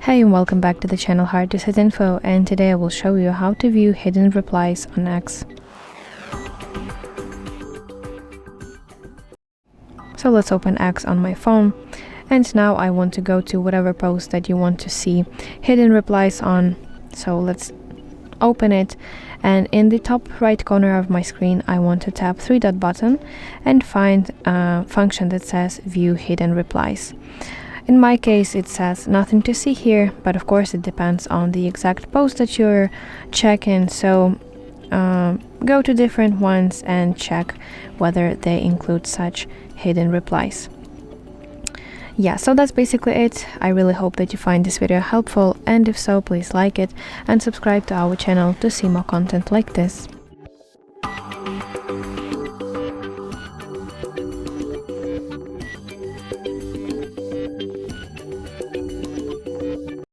Hey and welcome back to the channel Hard to Set Info, and today I will show you how to view hidden replies on X. So let's open X on my phone, and now I want to go to whatever post that you want to see hidden replies on. So let's open it, and in the top right corner of my screen I want to tap three dot button and find a function that says view hidden replies. In my case it says nothing to see here, but of course it depends on the exact post that you're checking, so go to different ones and check whether they include such hidden replies. Yeah, so that's basically it. I really hope that you find this video helpful, and if so, please like it and subscribe to our channel to see more content like this.